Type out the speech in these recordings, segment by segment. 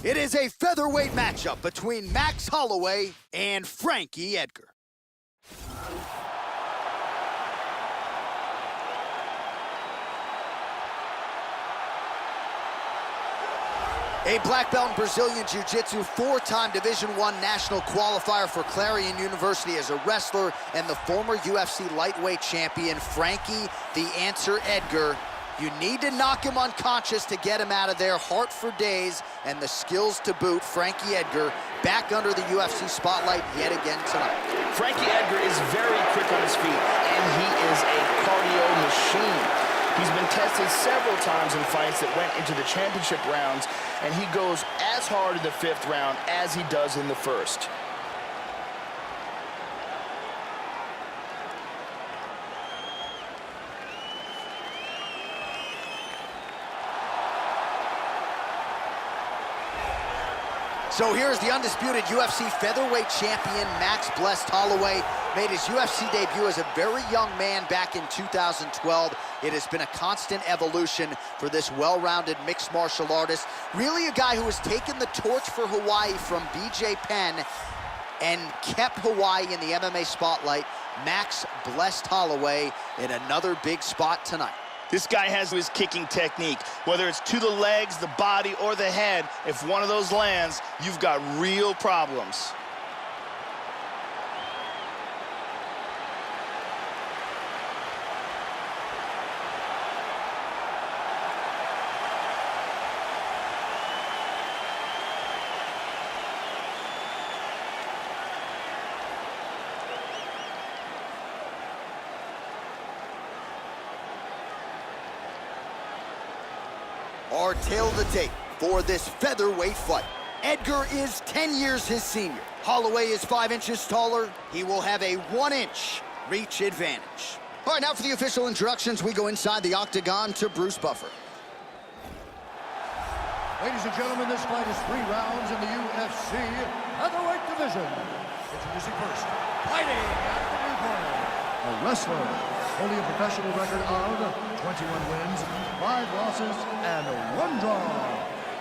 It is a featherweight matchup between Max Holloway and Frankie Edgar. A black belt in Brazilian Jiu-Jitsu, four-time Division I national qualifier for Clarion University as a wrestler, and the former UFC lightweight champion, Frankie "The Answer" Edgar. You need to knock him unconscious to get him out of there. Heart for days and the skills to boot. Frankie Edgar back under the UFC spotlight yet again tonight. Frankie Edgar is very quick on his feet, and he is a cardio machine. He's been tested several times in fights that went into the championship rounds, and he goes as hard in the fifth round as he does in the first. So here's the undisputed UFC featherweight champion, Max "Blessed" Holloway. Made his UFC debut as a very young man back in 2012. It has been a constant evolution for this well-rounded mixed martial artist. Really a guy who has taken the torch for Hawaii from BJ Penn and kept Hawaii in the MMA spotlight. Max "Blessed" Holloway in another big spot tonight. This guy has his kicking technique. Whether it's to the legs, the body, or the head, if one of those lands, you've got real problems. Our tale of the tape for this featherweight fight. Edgar is 10 years his senior. Holloway is 5 inches taller. He will have a 1-inch reach advantage. All right, now for the official introductions, we go inside the octagon to Bruce Buffer. Ladies and gentlemen, this fight is 3 rounds in the UFC Featherweight division. Introducing first, fighting out of the blue corner, a wrestler holding a professional record of 21 wins, 5 losses, and 1 draw.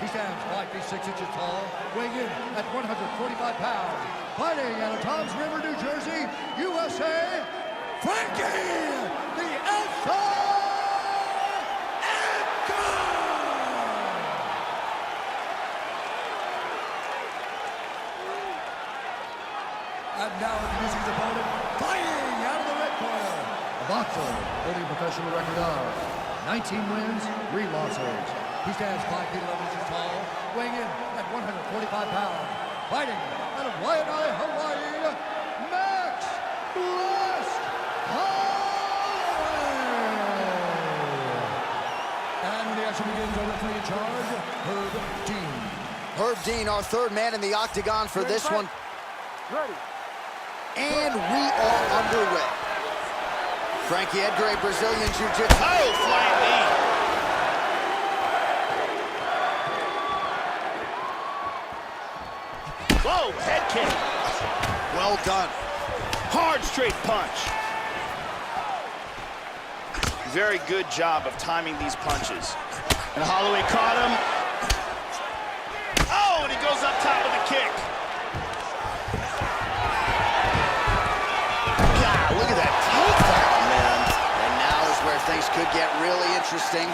He stands 5 feet 6 inches tall, weighing in at 145 pounds. Fighting out of Toms River, New Jersey, USA, Frankie "The Answer" Edgar! And now introducing his opponent, fighting out of the red corner, a boxer holding a professional record of 19 wins, 3 losses. He stands 5 feet 11 inches tall, weighing in at 145 pounds. Fighting out of Waianae, Hawaii, Max "Blessed" Holloway. And when the action begins, our referee in charge, Herb Dean. Herb Dean, our third man in the octagon for this one. Ready. And we are underway. Frankie Edgar, a Brazilian Jiu-Jitsu. Oh, flying knee. Whoa, head kick. Well done. Hard straight punch. Very good job of timing these punches. And Holloway caught him. Oh, and he goes up top with the kick. God, look at that takedown, man. And now is where things could get really interesting.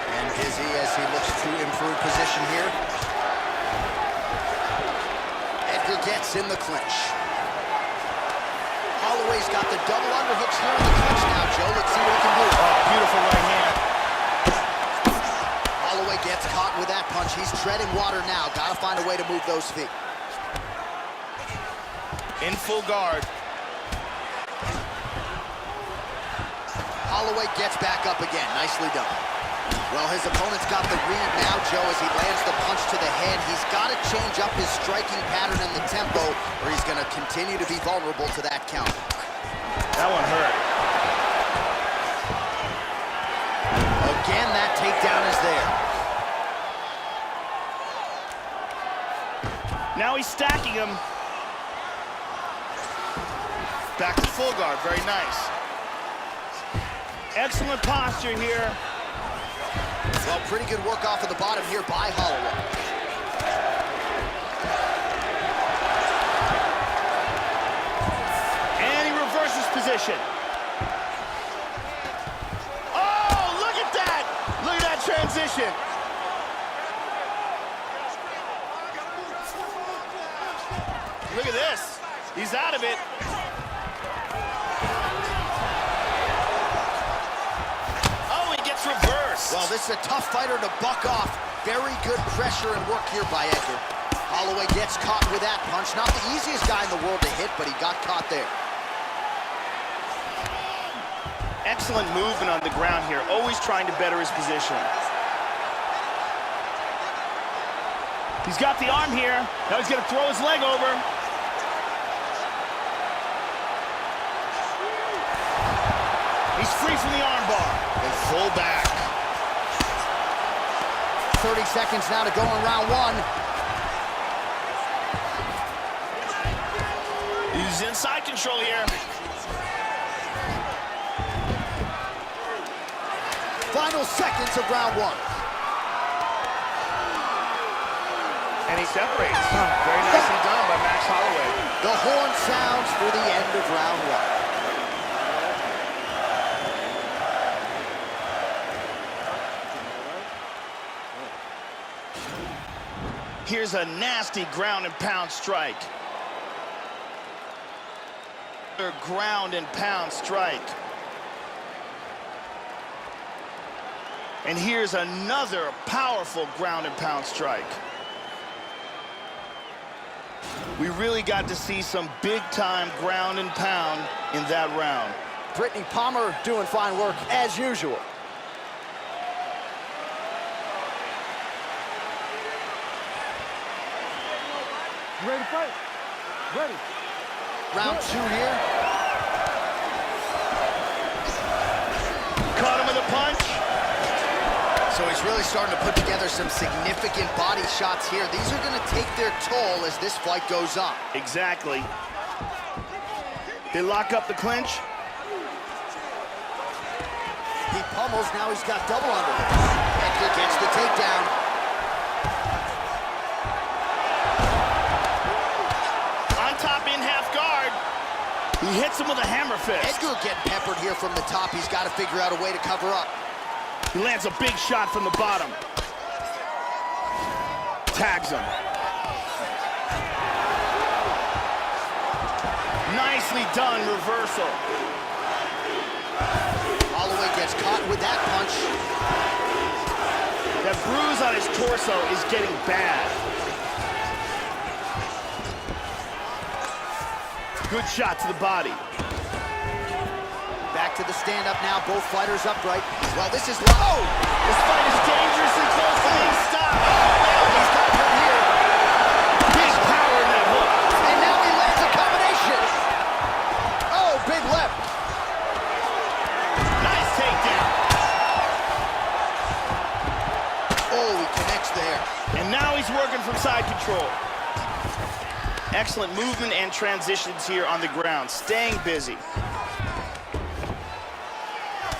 And Izzy as he looks to improve position here. Edgar gets in the clinch. Holloway's got the double underhooks here in the clinch now, Joe. Let's see what he can do. Oh, beautiful right hand. Holloway gets caught with that punch. He's treading water now. Gotta find a way to move those feet. In full guard. Holloway gets back up again. Nicely done. Well, his opponent's got the read now, Joe, as he lands the punch to the head. He's got to change up his striking pattern and the tempo, or he's going to continue to be vulnerable to that count. That one hurt. Again, that takedown is there. Now he's stacking him. Back to full guard, very nice. Excellent posture here. Well, pretty good work off of the bottom here by Holloway. And he reverses position. Oh, look at that! Look at that transition. Look at this. He's out of it. Oh, he gets reversed. Well, this is a tough fighter to buck off. Very good pressure and work here by Edgar. Holloway gets caught with that punch. Not the easiest guy in the world to hit, but he got caught there. Excellent movement on the ground here, always trying to better his position. He's got the arm here. Now he's going to throw his leg over. He's free from the arm bar. And full back. 30 seconds now to go in round one. He's inside control here. Final seconds of round one. And he separates. Very nicely done by Max Holloway. The horn sounds for the end of round one. Here's a nasty ground and pound strike. Ground and pound strike. And here's another powerful ground and pound strike. We really got to see some big-time ground and pound in that round. Brittany Palmer doing fine work as usual. You ready to fight? Ready. Round two here. Caught him with a punch. So he's really starting to put together some significant body shots here. These are going to take their toll as this fight goes on. Exactly. They lock up the clinch. He pummels, now he's got double underhooks. Edgar gets the takedown. On top in half guard. He hits him with a hammer fist. Edgar getting peppered here from the top. He's got to figure out a way to cover up. He lands a big shot from the bottom. Tags him. Nicely done reversal. Holloway gets caught with that punch. That bruise on his torso is getting bad. Good shot to the body. Back to the stand-up now, both fighters upright. Well, this is low. This fight is dangerously close to being stopped. He's got hurt here. Big power in that hook. And now he lands a combination. Oh, big left. Nice takedown. Oh, he connects there. And now he's working from side control. Excellent movement and transitions here on the ground, staying busy.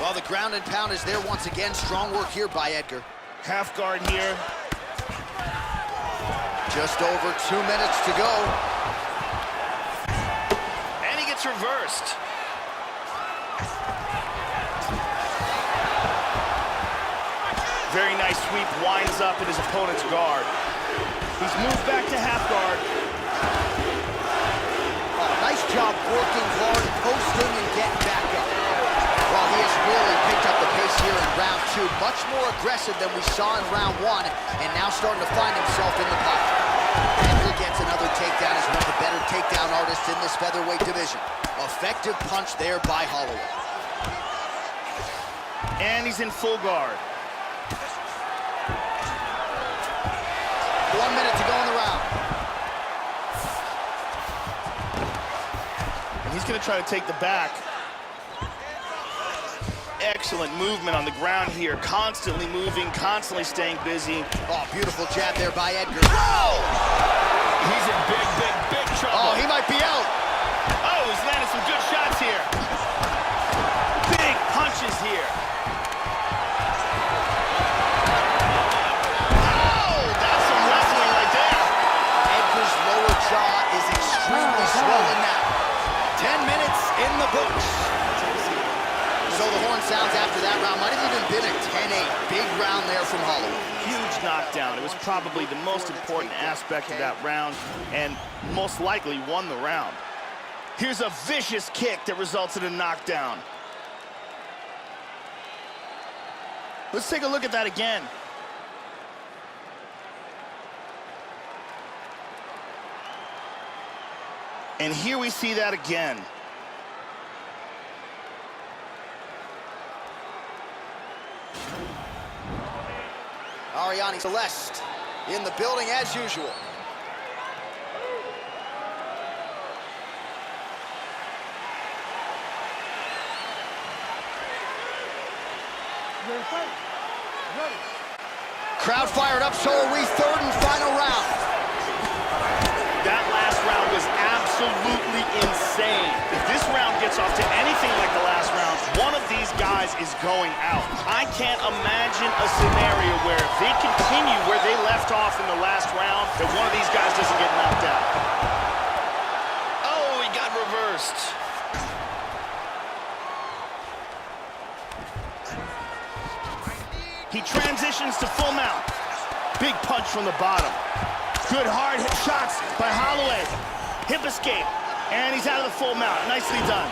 Well, the ground and pound is there once again. Strong work here by Edgar. Half guard here. Just over 2 minutes to go. And he gets reversed. Very nice sweep, winds up in his opponent's guard. He's moved back to half guard. Oh, nice job working hard, posting and getting back up. Well, he has really picked up the pace here in round two. Much more aggressive than we saw in round one, and now starting to find himself in the pocket. Edgar gets another takedown as one of the better takedown artists in this featherweight division. Effective punch there by Holloway. And he's in full guard. 1 minute to go in the round. And he's going to try to take the back. Excellent movement on the ground here. Constantly moving, constantly staying busy. Oh, beautiful jab there by Edgar. Whoa! He's in big trouble. Oh, he might be out. Oh, he's landed some good shots here. Big punches here. round there from Holloway. Huge knockdown. It was probably the most important aspect of that round, and most likely won the round. Here's a vicious kick that results in a knockdown. Let's take a look at that again. And here we see that again. Ariane Celeste in the building as usual. Crowd fired up, so are we. Third and final round. That last round was absolutely insane. If this round gets off to anything like the last round, one of these guys is going out. I can't imagine a scenario where if they continue where they left off in the last round, that one of these guys doesn't get knocked out. Oh, he got reversed. He transitions to full mount. Big punch from the bottom. Good hard hit shots by Holloway. Hip escape. And he's out of the full mount. Nicely done.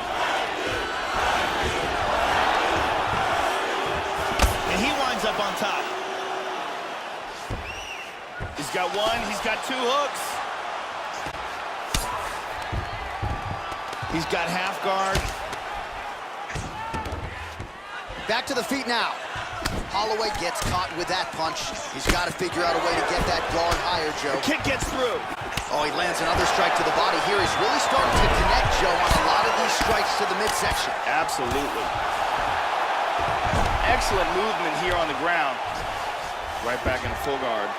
And he winds up on top. He's got one, he's got two hooks. He's got half guard. Back to the feet now. Holloway gets caught with that punch. He's got to figure out a way to get that guard higher, Joe. The kick gets through. Oh, he lands another strike to the body here. He's really starting to connect, Joe, on a lot of these strikes to the midsection. Absolutely. Excellent movement here on the ground. Right back in full guard.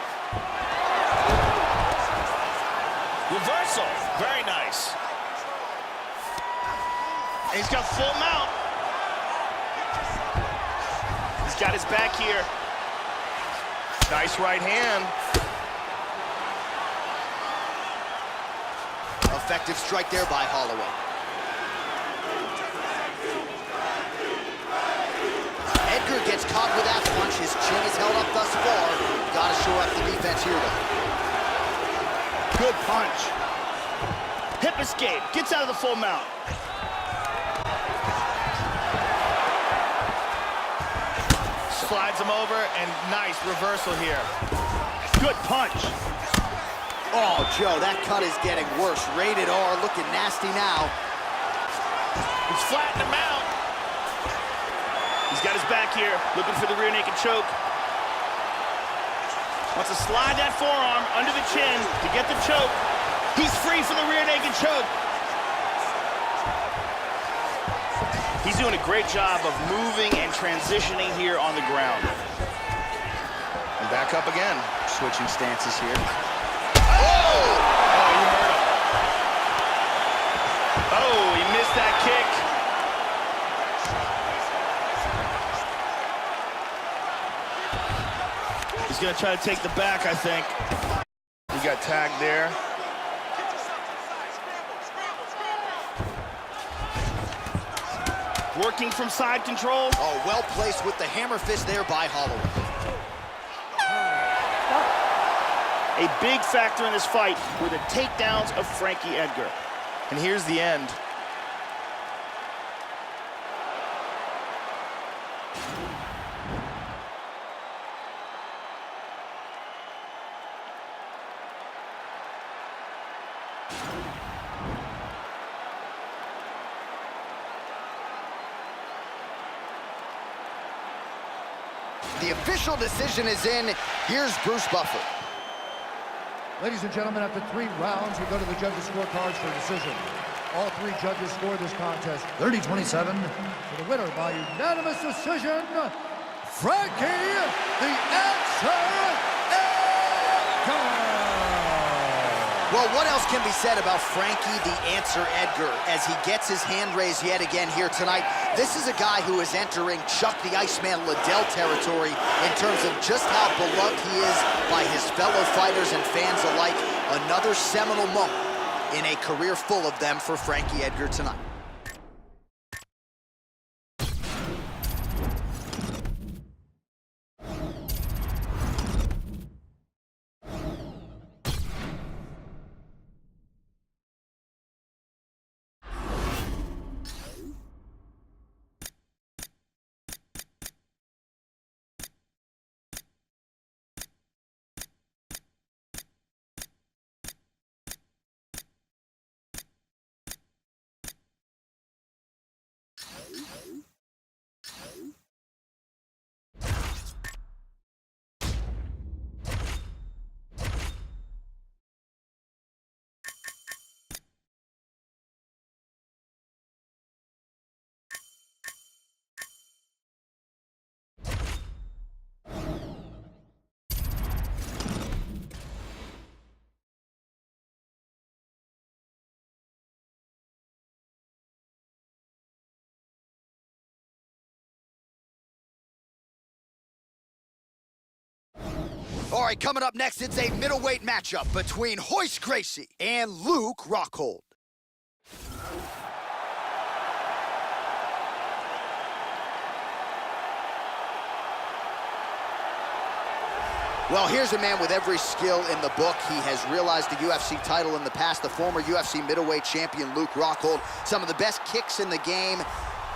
Reversal. Very nice. And he's got full mount. He's got his back here. Nice right hand. Effective strike there by Holloway. Edgar gets caught with that punch. His chin is held up thus far. Got to show up the defense here, though. Good punch. Hip escape. Gets out of the full mount. Slides him over, and nice reversal here. Good punch. Oh, Joe, that cut is getting worse. Rated R, looking nasty now. He's flattened him out. He's got his back here, looking for the rear naked choke. Wants to slide that forearm under the chin to get the choke. He's free from the rear naked choke. He's doing a great job of moving and transitioning here on the ground. And back up again. Switching stances here. Oh! Oh, he hurt him. Oh, he missed that kick. He's gonna try to take the back, I think. He got tagged there. Working from side control. Oh, well placed with the hammer fist there by Holloway. A big factor in this fight were the takedowns of Frankie Edgar. And here's the end. The official decision is in. Here's Bruce Buffer. Ladies and gentlemen, after 3 rounds, we go to the judges' scorecards for decision. All 3 judges scored this contest 30-27. For the winner by unanimous decision, Frankie, the Answer, Edgar! Well, what else can be said about Frankie, the Answer Edgar, as he gets his hand raised yet again here tonight? This is a guy who is entering Chuck the Iceman Liddell territory in terms of just how beloved he is by his fellow fighters and fans alike. Another seminal moment in a career full of them for Frankie Edgar tonight. All right, coming up next, it's a middleweight matchup between Royce Gracie and Luke Rockhold. Well, here's a man with every skill in the book. He has realized the UFC title in the past, the former UFC middleweight champion Luke Rockhold. Some of the best kicks in the game,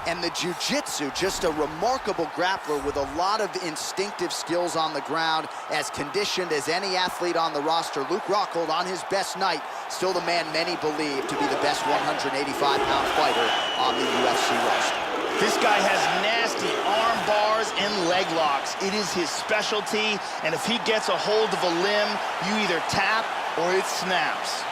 and the jiu-jitsu, just a remarkable grappler with a lot of instinctive skills on the ground, as conditioned as any athlete on the roster. Luke Rockhold, on his best night, still the man many believe to be the best 185-pound fighter on the UFC roster. This guy has nasty arm bars and leg locks. It is his specialty, and if he gets a hold of a limb, you either tap or it snaps.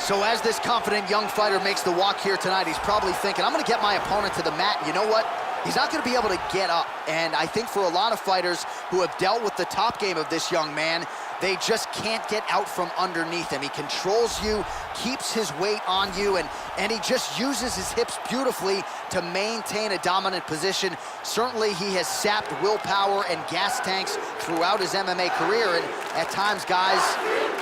So as this confident young fighter makes the walk here tonight, he's probably thinking, I'm gonna get my opponent to the mat. You know what? He's not gonna be able to get up. And I think for a lot of fighters who have dealt with the top game of this young man, they just can't get out from underneath him. He controls you, keeps his weight on you, and he just uses his hips beautifully to maintain a dominant position. Certainly he has sapped willpower and gas tanks throughout his MMA career, and at times guys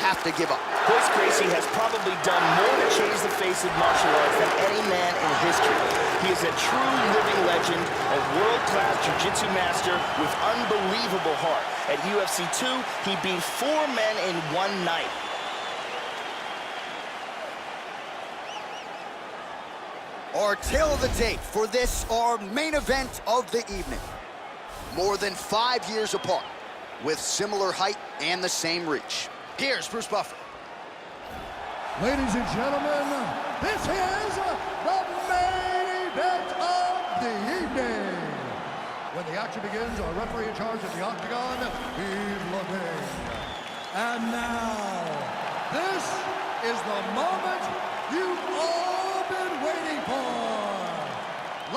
have to give up. Royce Gracie has probably done more to change the face of martial arts than any man in history. He is a true living legend, a world-class jiu-jitsu master with unbelievable heart. At UFC 2, he beat 4 men in one night. Our tale of the tape for this, our main event of the evening. More than 5 years apart, with similar height and the same reach. Here's Bruce Buffer. Ladies and gentlemen, this is the main event of the evening. When the action begins, our referee in charge of the octagon, he's looking. And now, this is the moment you've all been waiting for.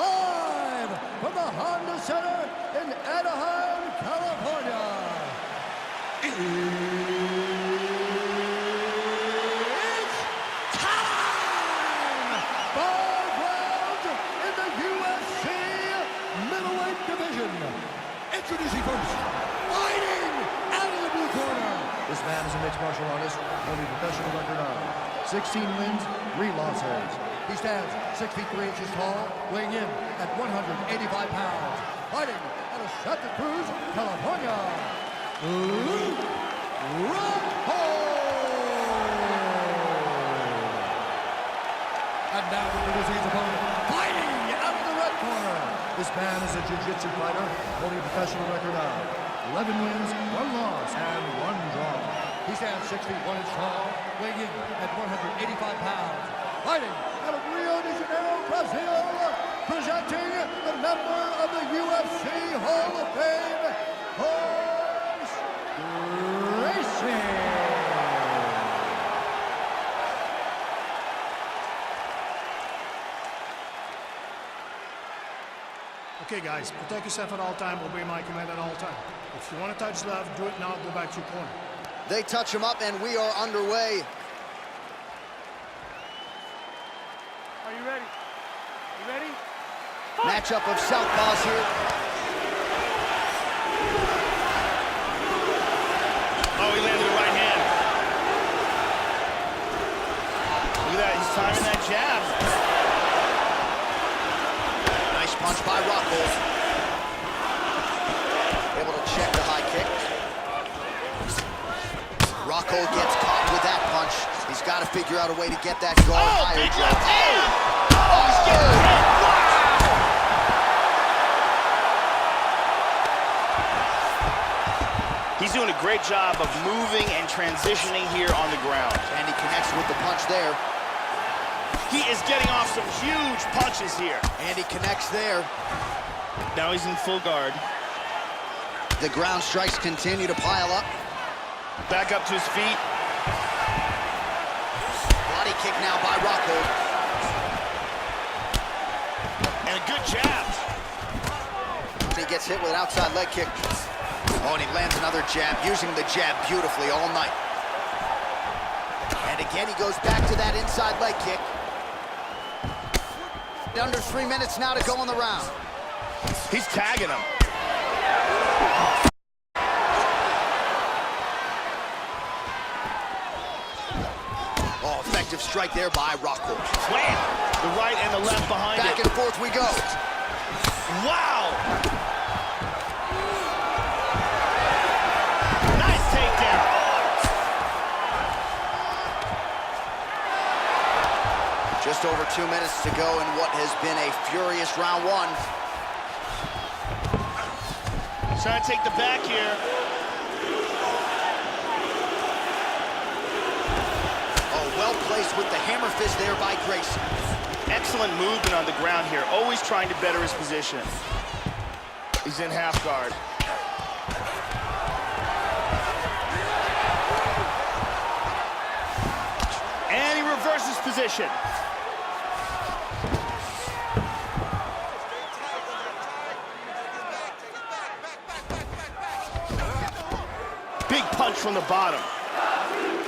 Live from the Honda Center in Anaheim, California. Introducing first, fighting out of the blue corner. This man is a mixed martial artist, holding a professional record of 16 wins, 3 losses. He stands 6 feet 3 inches tall, weighing in at 185 pounds. Fighting out of Santa Cruz, California, Luke Rockhold. And now introducing his opponent, fighting out of the red corner. This man is a jiu-jitsu fighter, holding a professional record of 11 wins, 1 loss, and 1 draw. He stands 6 feet 1 inch tall, weighing in at 185 pounds. Fighting out of Rio de Janeiro, Brazil, presenting the member of the UFC Hall of Fame, Royce Gracie. Okay, guys, protect yourself at all time, obey my command at all time. If you want to touch left, do it now, go back to your corner. They touch him up, and we are underway. Are you ready? You ready? Matchup of southpaws here. Oh, he landed a right hand. Look at that, he's timing that jab. Punch by Rockhold. Able to check the high kick. Rockhold gets caught with that punch. He's got to figure out a way to get that guard higher. Big left hand! Oh, he's getting hit! Wow! He's doing a great job of moving and transitioning here on the ground. And he connects with the punch there. He is getting off some huge punches here. And he connects there. Now he's in full guard. The ground strikes continue to pile up. Back up to his feet. Body kick now by Rockhold. And a good jab. and he gets hit with an outside leg kick. Oh, and he lands another jab, using the jab beautifully all night. And again, he goes back to that inside leg kick. Under 3 minutes now to go in the round. He's tagging him. Oh, effective strike there by Rockhold. Slam! The right and the left behind Back and forth we go. Wow! Nice takedown. Just over 2 minutes to go in what has been a furious round one. Trying to take the back here. Oh, well placed with the hammer fist there by Gracie. Excellent movement on the ground here, always trying to better his position. He's in half guard. And he reverses position. Big punch from the bottom.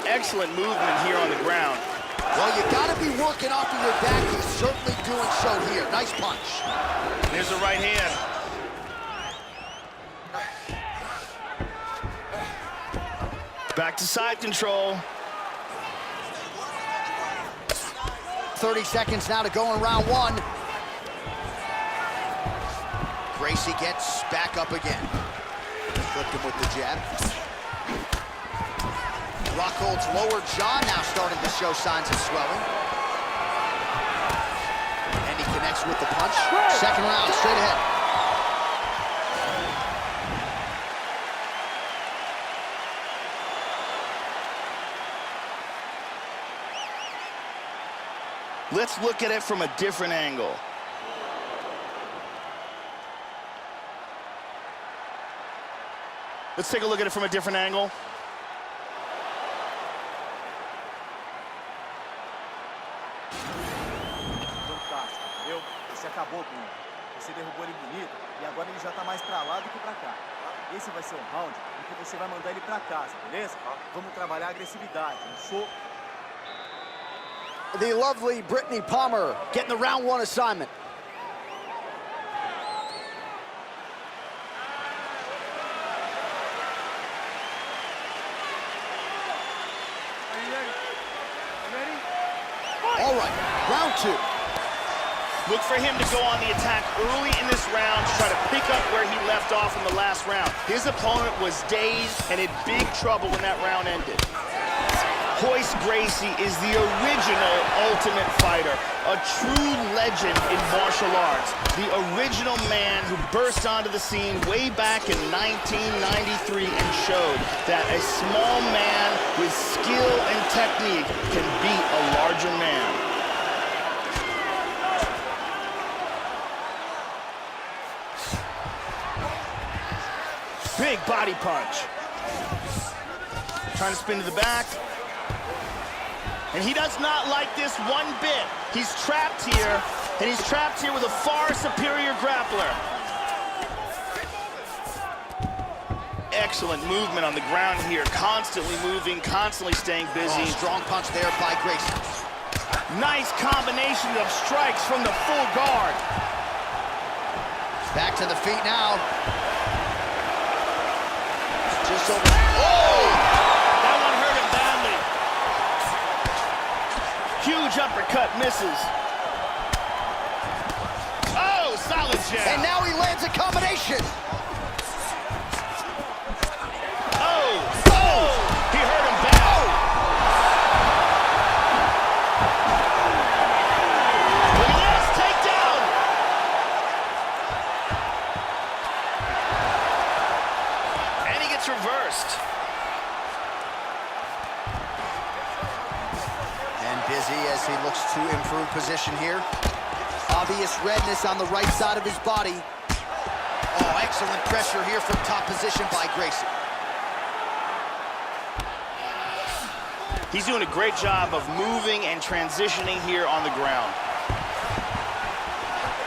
Excellent movement here on the ground. Well, you gotta be working off of your back. He's certainly doing so here. Nice punch. There's a right hand. Back to side control. 30 seconds now to go in round one. Gracie gets back up again. Flipped him with the jab. Rockhold's lower jaw now starting to show signs of swelling. And he connects with the punch. Second round, straight ahead. Let's look at it from a different angle. Let's take a look at it from a different angle. Fantástico, entendeu? Você acabou com ele. Você derrubou ele bonito e agora ele já tá mais pra lá do que pra cá. Esse vai ser um round em que você vai mandar ele pra casa, beleza? Vamos trabalhar a agressividade, um soco. The lovely Brittany Palmer getting the round one assignment. Are you ready? You ready? All right, round two. Look for him to go on the attack early in this round to try to pick up where he left off in the last round. His opponent was dazed and in big trouble when that round ended. Royce Gracie is the original Ultimate Fighter, a true legend in martial arts, the original man who burst onto the scene way back in 1993 and showed that a small man with skill and technique can beat a larger man. Big body punch. Trying to spin to the back. And he does not like this one bit. He's trapped here, and he's trapped here with a far superior grappler. Excellent movement on the ground here, constantly moving, constantly staying busy. Oh, strong punch there by Gracie. Nice combination of strikes from the full guard. Back to the feet now. Just over. Oh! Huge uppercut misses. Oh, solid jab. And now he lands a combination. Oh, oh, he hurt him bad. Look at this, takedown. And he gets reversed. Busy as he looks to improve position here. Obvious redness on the right side of his body. Oh, excellent pressure here from top position by Gracie. He's doing a great job of moving and transitioning here on the ground.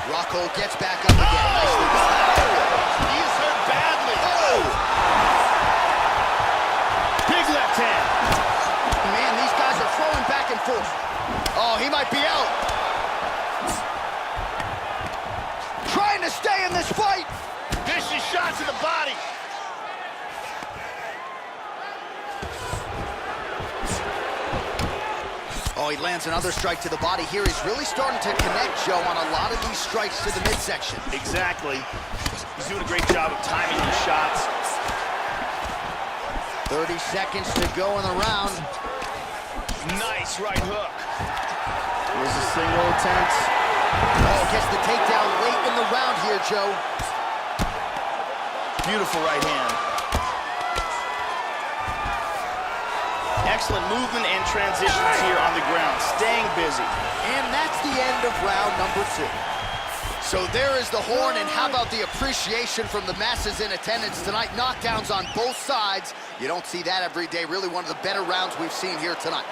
Rockhold gets back up again. Nicely done. Oh, he lands another strike to the body here. He's really starting to connect, Joe, on a lot of these strikes to the midsection. Exactly. He's doing a great job of timing his shots. 30 seconds to go in the round. Nice right hook. Here's a single attempt. Oh, gets the takedown late in the round here, Joe. Beautiful right hand. Excellent movement and transitions here on the ground, staying busy. And that's the end of round number 2. So there is the horn, and how about the appreciation from the masses in attendance tonight? Knockdowns on both sides. You don't see that every day. Really one of the better rounds we've seen here tonight.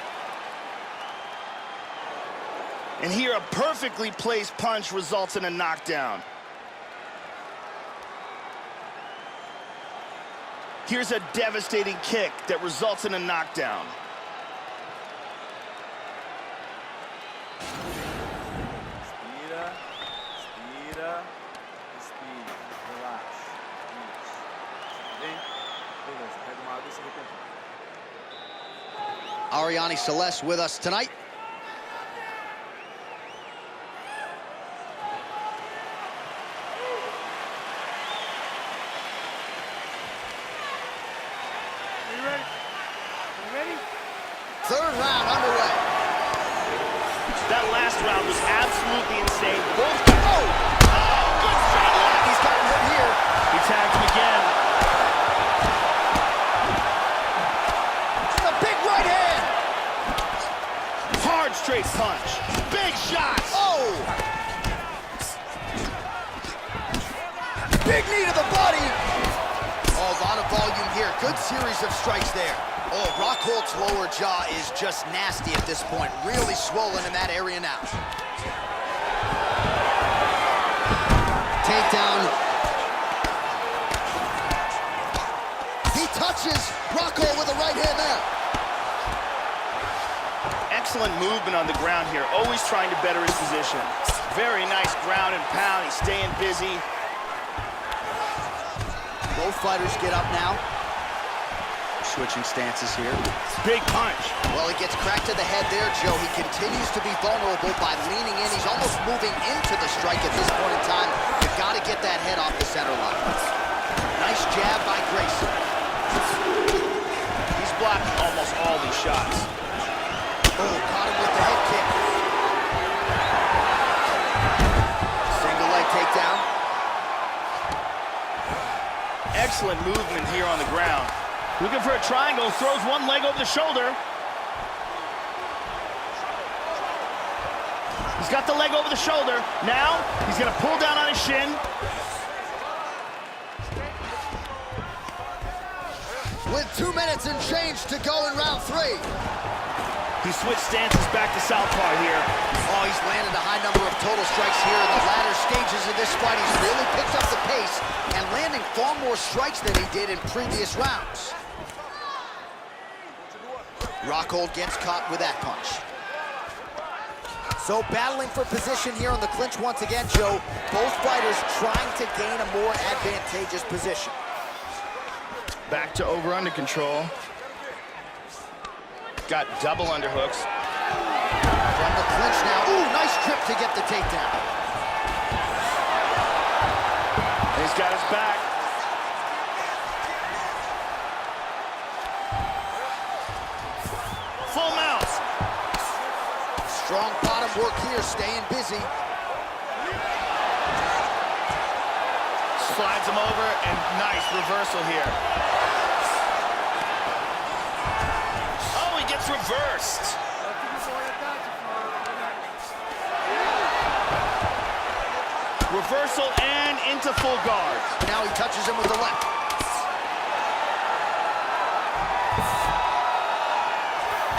And here, a perfectly placed punch results in a knockdown. Here's a devastating kick that results in a knockdown. Respira, respira, respira. Relaxa. Isso. Tudo bem? Beleza, pega uma água e se recompõe. Ariane Celeste with us tonight. Third round underway. That last round was absolutely insane. Both Oh, good shot. He's gotten hit here. He tagged him again. A big right hand. Hard straight punch. Big shots. Oh. Big knee to the body. Oh, a lot of volume here. Good series of strikes there. Oh, Rockhold's lower jaw is just nasty at this point. Really swollen in that area now. Takedown. He touches Rockhold with a right hand there. Excellent movement on the ground here. Always trying to better his position. Very nice ground and pound. He's staying busy. Both fighters get up now. Switching stances here. Big punch. Well, he gets cracked to the head there, Joe. He continues to be vulnerable by leaning in. He's almost moving into the strike at this point in time. You've got to get that head off the center line. Nice jab by Gracie. He's blocking almost all these shots. Oh, caught him with the head kick. Single leg takedown. Excellent movement here on the ground. Looking for a triangle, throws one leg over the shoulder. He's got the leg over the shoulder. Now, he's gonna pull down on his shin. With 2 minutes and change to go in round 3. He switched stances back to southpaw here. Oh, he's landed a high number of total strikes here in the latter stages of this fight. He's really picked up the pace and landing far more strikes than he did in previous rounds. Rockhold gets caught with that punch. So battling for position here on the clinch once again, Joe. Both fighters trying to gain a more advantageous position. Back to over-under control. Got double underhooks. From the clinch now. Ooh, nice trip to get the takedown. He's got his back. Full mounts. Strong bottom work here, staying busy. Slides him over, and nice reversal here. Oh, he gets reversed. Reversal and into full guard. Now he touches him with the left.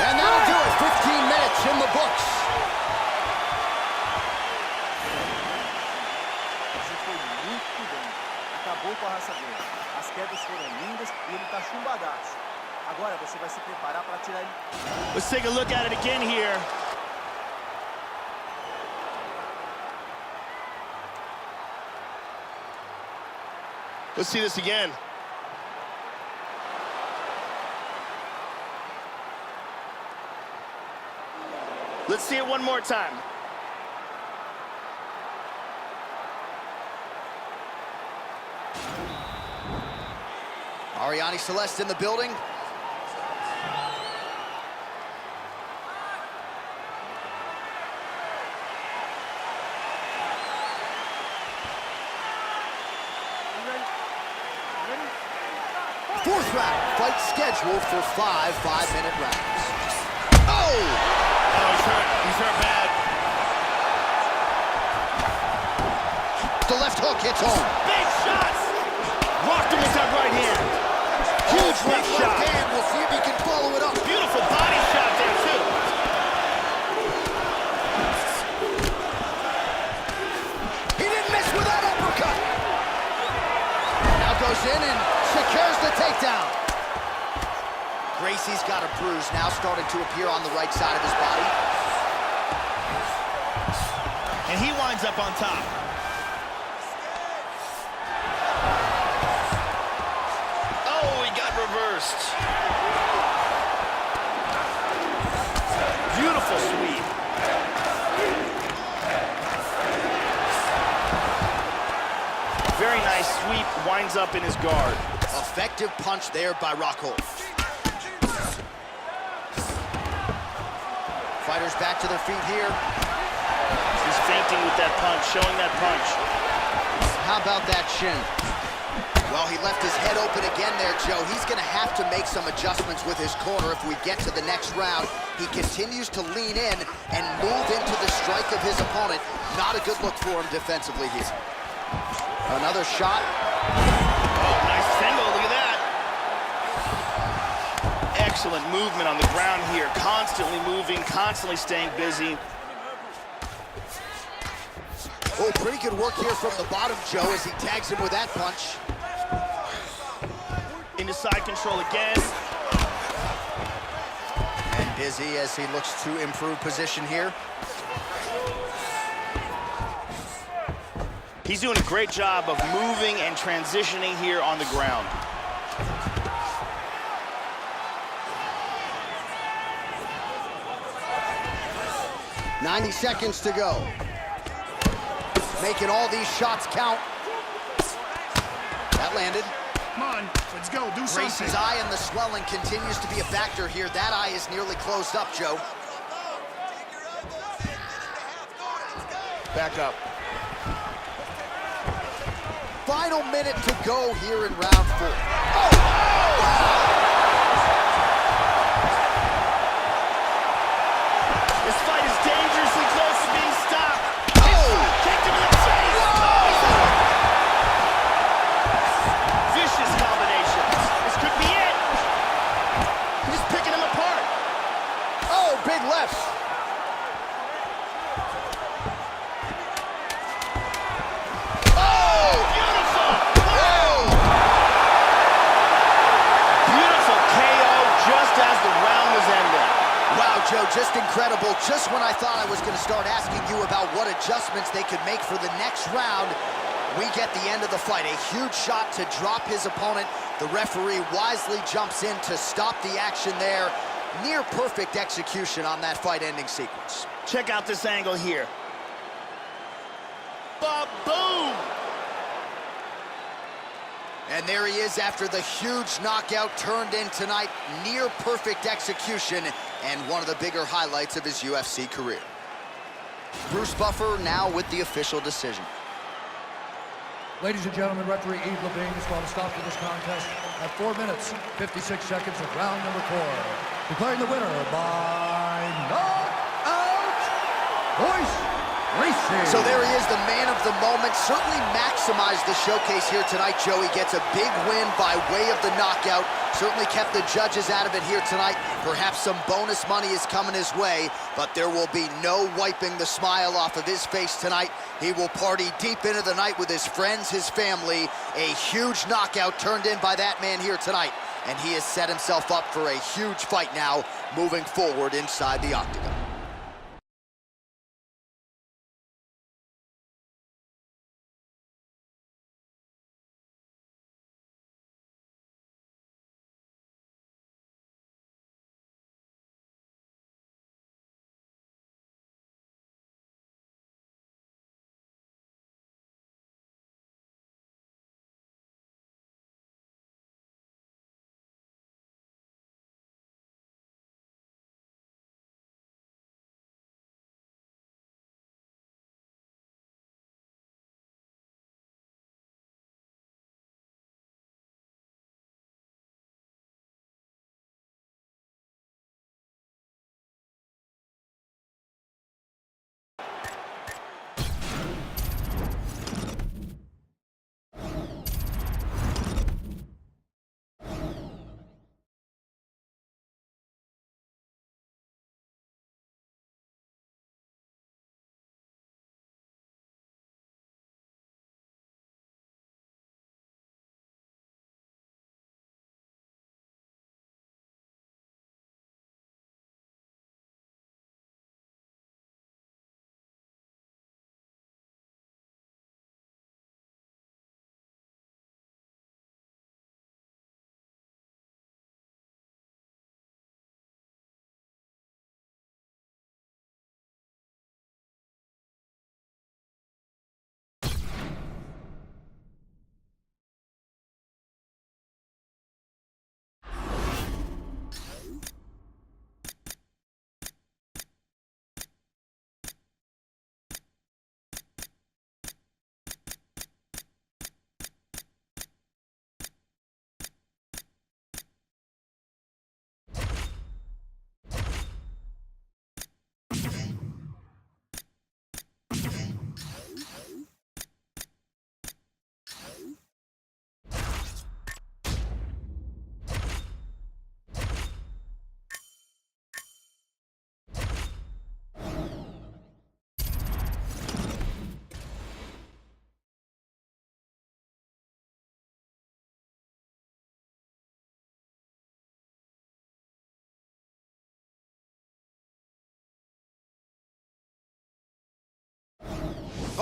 And that'll do it. 15 minutes in the books. Você foi muito bem. Acabou com a raça dele. As quedas foram lindas e ele tá chumbadaço. Agora você vai se preparar para tirar ele. Let's take a look at it again here. Let's see this again. Let's see it one more time. Ariane Celeste in the building. Fourth round, fight scheduled for 5 5-minute rounds. Oh! Oh, he's hurt. He's hurt bad. The left hook hits home. Big shots! Rocked him with that right hand. Huge left shot. Hand. We'll see if he can follow it up. Beautiful body shot there, too. He didn't miss with that uppercut. Now goes in and secures the takedown. Gracie's got a bruise now starting to appear on the right side of his body. And he winds up on top. Oh, he got reversed. Beautiful sweep. Very nice sweep, winds up in his guard. Effective punch there by Rockhold. Fighters back to their feet here. He's feinting with that punch, showing that punch. How about that shin? Well, he left his head open again there, Joe. He's going to have to make some adjustments with his corner if we get to the next round. He continues to lean in and move into the strike of his opponent. Not a good look for him defensively here. Another shot. Oh, nice single, look at that. Excellent movement on the ground here. Constantly moving, constantly staying busy. Oh, pretty good work here from the bottom, Joe, as he tags him with that punch. Into side control again. And busy as he looks to improve position here. He's doing a great job of moving and transitioning here on the ground. "90 seconds to go. Making all these shots count. That landed. Come on, let's go, do something. Gracie's eye and the swelling continues to be a factor here. That eye is nearly closed up, Joe. Back up. Final minute to go here in round 4. Oh! This fight is dangerously close to being stopped. Oh! Kicked him in the face. Vicious combination. This could be it. He's picking him apart. Oh, big left. Oh, beautiful. Oh. Beautiful KO just as the round was ending. Wow, Joe, just incredible. Just when I thought I was going to start asking you about what adjustments they could make for the next round, we get the end of the fight. A huge shot to drop his opponent. The referee wisely jumps in to stop the action there. Near perfect execution on that fight-ending sequence. Check out this angle here. Ba-boom! And there he is after the huge knockout turned in tonight. Near perfect execution and one of the bigger highlights of his UFC career. Bruce Buffer now with the official decision. Ladies and gentlemen, referee Yves Levine has brought a stop to this contest at 4 minutes, 56 seconds of round number 4. Declaring the winner by knockout, Royce. So there he is, the man of the moment. Certainly maximized the showcase here tonight, Joe. He gets a big win by way of the knockout. Certainly kept the judges out of it here tonight. Perhaps some bonus money is coming his way, but there will be no wiping the smile off of his face tonight. He will party deep into the night with his friends, his family. A huge knockout turned in by that man here tonight, and he has set himself up for a huge fight now moving forward inside the octagon.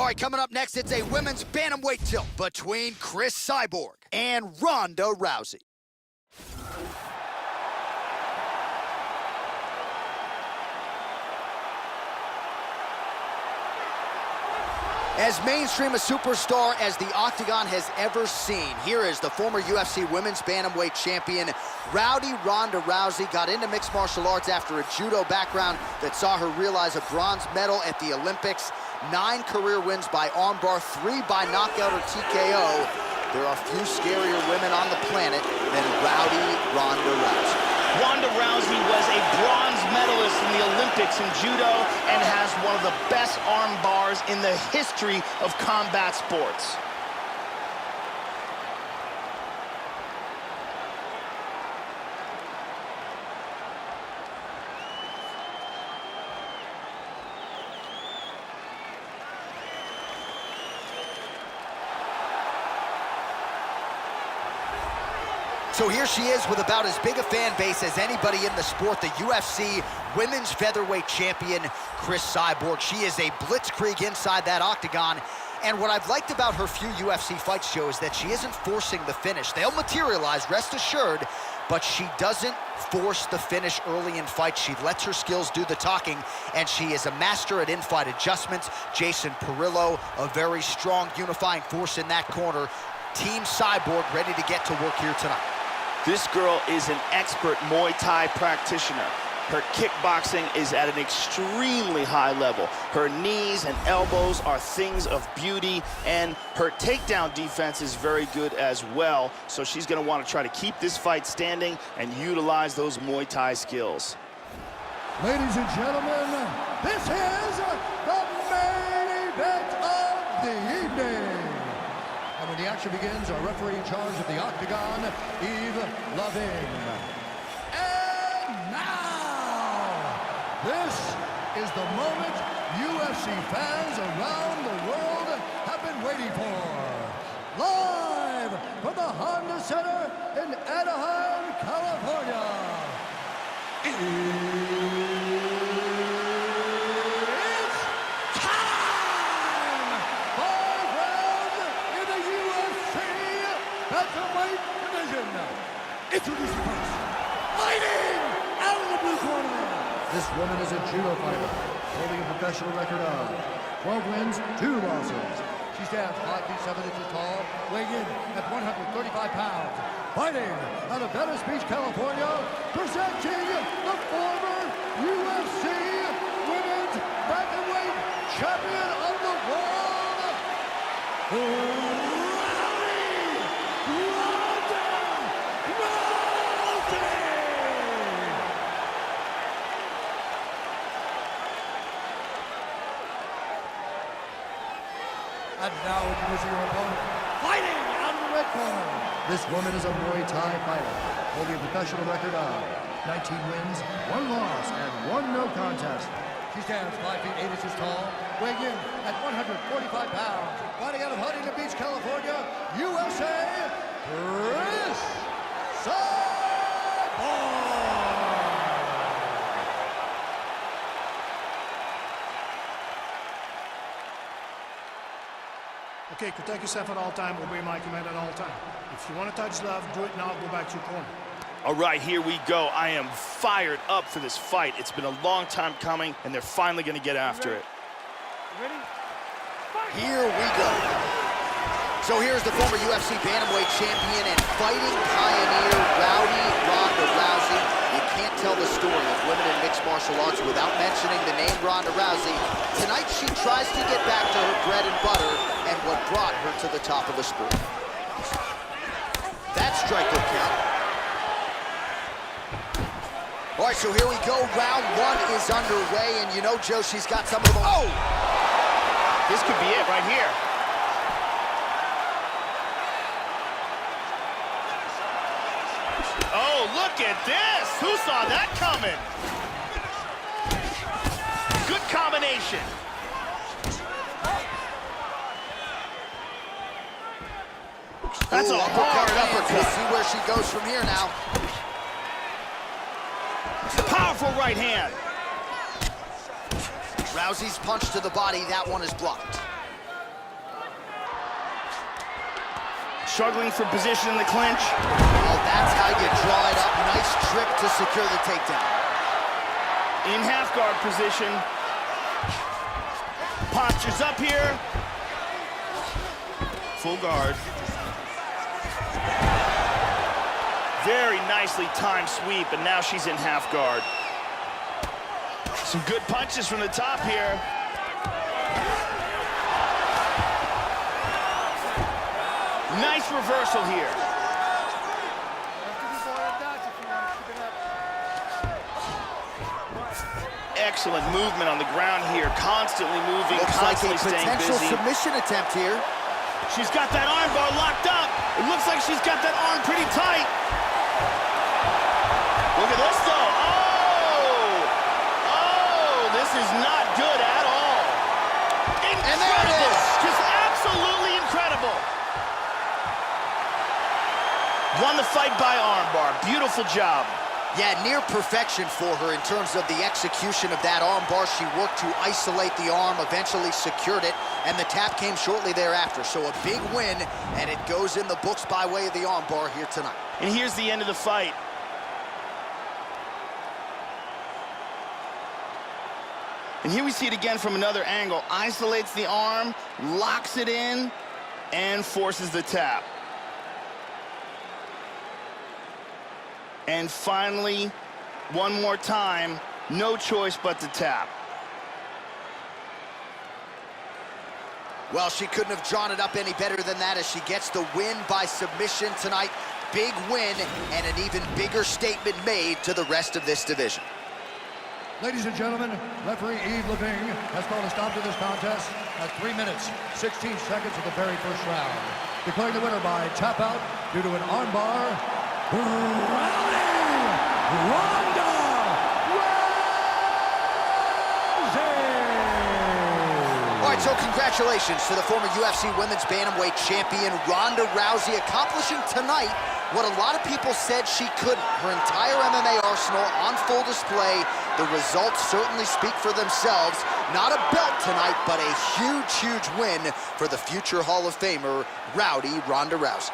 right, coming up next, it's a women's bantamweight tilt between Cris Cyborg and Ronda Rousey. As mainstream a superstar as the Octagon has ever seen, here is the former UFC Women's Bantamweight champion, Rowdy Ronda Rousey. Got into mixed martial arts after a judo background that saw her realize a bronze medal at the Olympics. 9 career wins by armbar, 3 by knockout or TKO. There are few scarier women on the planet than Rowdy Ronda Rousey. Ronda Rousey was a bronze medalist in the Olympics in judo and has one of the best arm bars in the history of combat sports. So here she is with about as big a fan base as anybody in the sport, the UFC Women's Featherweight Champion, Cris Cyborg. She is a blitzkrieg inside that octagon. And what I've liked about her few UFC fights, Joe, is that she isn't forcing the finish. They'll materialize, rest assured, but she doesn't force the finish early in fights. She lets her skills do the talking, and she is a master at in-fight adjustments. Jason Perillo, a very strong unifying force in that corner. Team Cyborg ready to get to work here tonight. This girl is an expert Muay Thai practitioner. Her kickboxing is at an extremely high level. Her knees and elbows are things of beauty, and her takedown defense is very good as well. So she's going to want to try to keep this fight standing and utilize those Muay Thai skills. Ladies and gentlemen, this is the main event of the evening. And when the action begins, our referee in charge of the Octagon, Yves Lavigne. And now, this is the moment UFC fans around the world have been waiting for. Live from the Honda Center in Anaheim, California. Bantamweight division. Introducing first, fighting out of the blue corner. This woman is a judo fighter, holding a professional record of 12 wins, 2 losses. She stands 5 feet 7 inches tall, weighing in at 135 pounds. Fighting out of Venice Beach, California, presenting the former UFC Women's Bantamweight Champion of the world, and now introducing your opponent, fighting out of the red corner. This woman is a Muay Thai fighter, holding a professional record of 19 wins, 1 loss, and 1 no contest. She stands 5 feet 8 inches tall, weighing in at 145 pounds. Fighting out of Huntington Beach, California, USA, Cris Cyborg. Okay, protect yourself at all time, obey my command at all time. If you want to touch love, do it now, go back to your corner. All right, here we go. I am fired up for this fight. It's been a long time coming, and they're finally going to get after it. Ready? Here we go. So here's the former UFC Bantamweight champion and fighting pioneer, Rowdy Ronda Rousey. You can't tell the story of women in mixed martial arts without mentioning the name Ronda Rousey. Tonight she tries to get back to her bread and butter and what brought her to the top of the sport. That strike will count. All right, so here we go. Round 1 is underway, and you know, Joe, she's got some of them. Oh! This could be it right here. Oh, look at this! Who saw that coming? Good combination. That's a hard uppercut. We'll see where she goes from here now. Powerful right hand. Rousey's punch to the body, that one is blocked. struggling for position in the clinch. Oh, that's how you draw it up. Nice trick to secure the takedown. In half guard position. Postures up here. Full guard. Very nicely timed sweep, and now she's in half guard. Some good punches from the top here. Nice reversal here. Excellent movement on the ground here, constantly moving, Looks like a constantly staying potential busy. submission attempt here. She's got that arm bar locked up. It looks like she's got that arm pretty tight. Look at this, though. Oh, this is not good at all. Incredible. And there it is. Just absolutely incredible. Won the fight by armbar. Beautiful job. Yeah, near perfection for her in terms of the execution of that arm bar. She worked to isolate the arm, eventually secured it, and the tap came shortly thereafter. So a big win, and it goes in the books by way of the arm bar here tonight. And here's the end of the fight. And here we see it again from another angle. Isolates the arm, locks it in, and forces the tap. And finally, one more time, no choice but to tap. Well, she couldn't have drawn it up any better than that as she gets the win by submission tonight. Big win and an even bigger statement made to the rest of this division. Ladies and gentlemen, referee Yves Levine has called a stop to this contest at 3 minutes, 16 seconds of the very first round. Declaring the winner by tap out due to an armbar, Ronda Rousey! All right, so congratulations to the former UFC Women's Bantamweight champion, Ronda Rousey, accomplishing tonight what a lot of people said she couldn't. Her entire MMA arsenal on full display. The results certainly speak for themselves. Not a belt tonight, but a huge, huge win for the future Hall of Famer, Rowdy Ronda Rousey.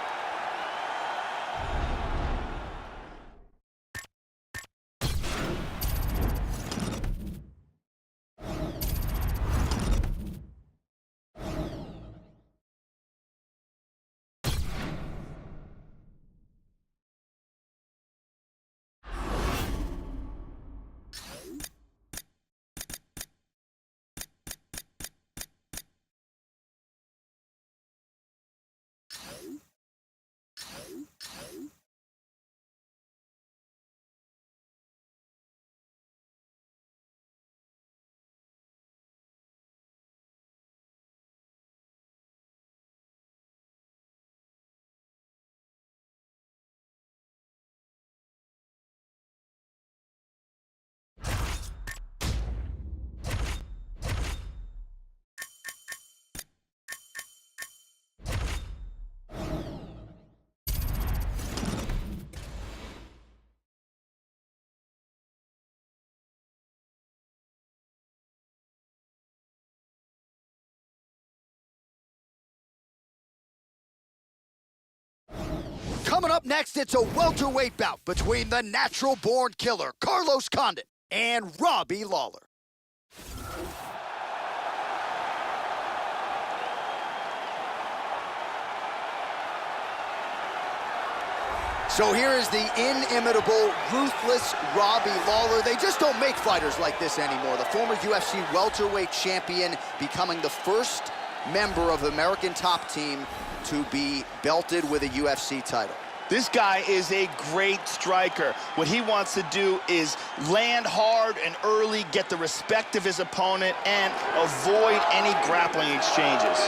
Coming up next, it's a welterweight bout between the natural-born killer, Carlos Condit, and Robbie Lawler. So here is the inimitable, ruthless Robbie Lawler. They just don't make fighters like this anymore. The former UFC welterweight champion becoming the first member of the American top team to be belted with a UFC title. This guy is a great striker. What he wants to do is land hard and early, get the respect of his opponent, and avoid any grappling exchanges.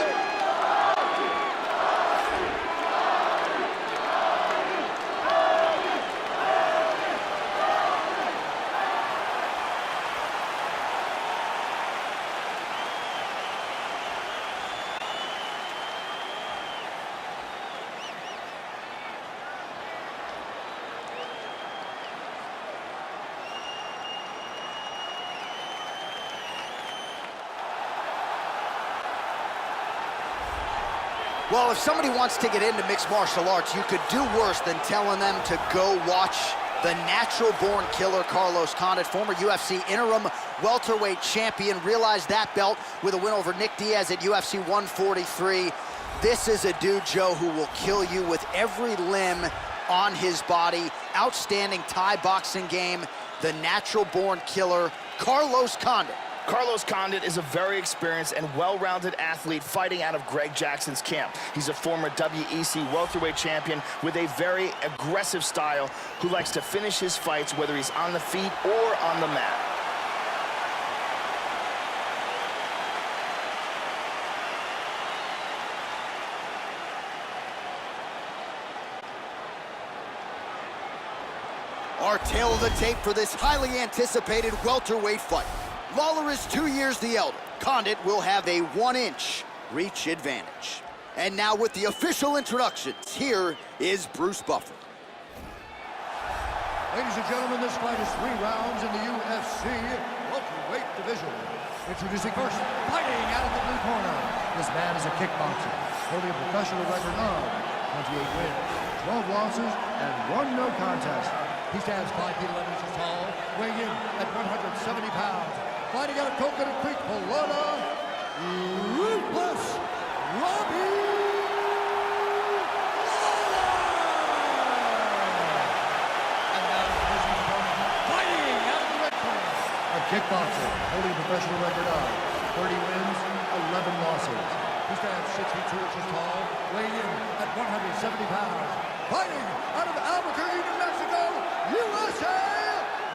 Well, if somebody wants to get into mixed martial arts, you could do worse than telling them to go watch the natural-born killer Carlos Condit, former UFC interim welterweight champion, realized that belt with a win over Nick Diaz at UFC 143. This is a dude, Joe, who will kill you with every limb on his body. Outstanding Thai boxing game, the natural-born killer, Carlos Condit. Carlos Condit is a very experienced and well-rounded athlete fighting out of Greg Jackson's camp. He's a former WEC welterweight champion with a very aggressive style who likes to finish his fights whether he's on the feet or on the mat. Our tail of the tape for this highly anticipated welterweight fight. Lawler is 2 years the elder. Condit will have a 1-inch reach advantage. And now with the official introductions, here is Bruce Buffer. Ladies and gentlemen, this fight is 3 rounds in the UFC welterweight division. Introducing first, fighting out of the blue corner. This man is a kickboxer, holding a professional record of 28 wins, 12 losses, and 1 no contest. He stands 5 feet 11 inches tall, weighing in at 170 pounds. Fighting out of Coconut Creek, Florida, ruthless Robbie. And now his opponent, fighting out of the red corner. A kickboxer, holding a professional record of 30 wins, 11 losses. He stands 6 feet 2 inches tall, weighing in at 170 pounds. Fighting out of Albuquerque, New Mexico, USA.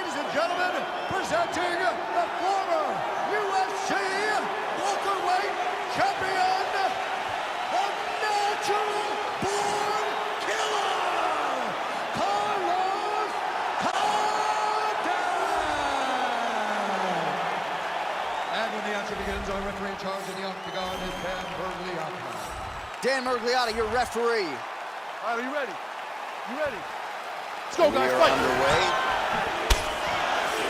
Ladies and gentlemen, presenting the former UFC welterweight champion, the natural-born killer, Carlos Condit. And when the action begins, our referee in charge of the octagon is Dan Mergliotta. Dan Mergliotta, your referee. All right, are you ready? You ready? Let's go, guys, fight. Underway.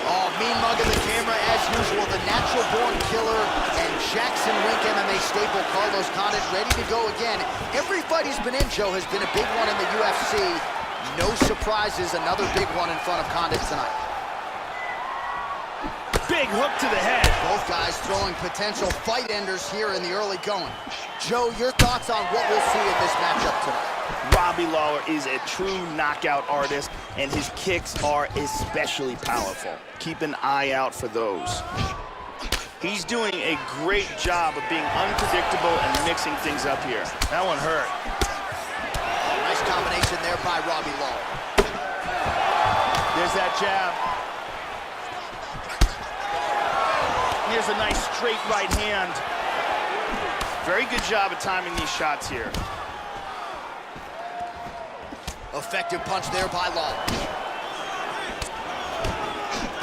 Oh, mean mugging the camera as usual. The natural-born killer and Jackson Wink MMA staple Carlos Condit ready to go again. Every fight he's been in, Joe, has been a big one in the UFC. No surprises, another big one in front of Condit tonight. Big hook to the head. Both guys throwing potential fight enders here in the early going. Joe, your thoughts on what we'll see in this matchup tonight? Robbie Lawler is a true knockout artist, and his kicks are especially powerful. Keep an eye out for those. He's doing a great job of being unpredictable and mixing things up here. That one hurt. Nice combination there by Robbie Lawler. There's that jab. Here's a nice straight right hand. Very good job of timing these shots here. Effective punch there by Lawler.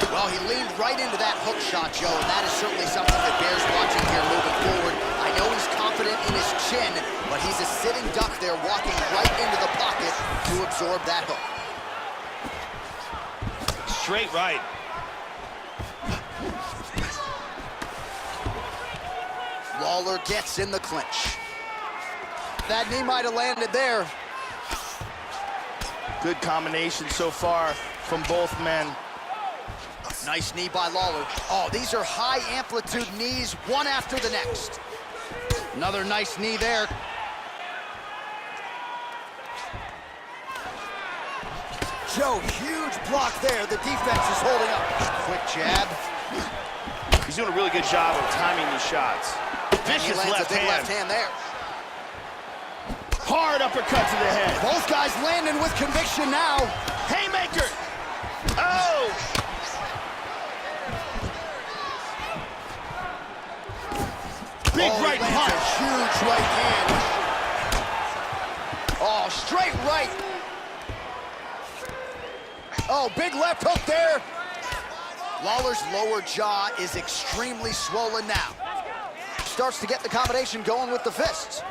Well, he leaned right into that hook shot, Joe, and that is certainly something that bears watching here moving forward. I know he's confident in his chin, but he's a sitting duck there, walking right into the pocket to absorb that hook. Straight right. Lawler gets in the clinch. That knee might have landed there. Good combination so far from both men. Nice knee by Lawler. Oh, these are high amplitude knees, one after the next. Another nice knee there. Joe, huge block there. The defense is holding up. Quick jab. He's doing a really good job of timing these shots. Vicious left hand. Left hand there. Hard uppercut to the head. Both guys landing with conviction now. Haymaker. Oh! Big right punch. A huge right hand. Oh, straight right. Oh, big left hook there. Lawler's lower jaw is extremely swollen now. Starts to get the combination going with the fists.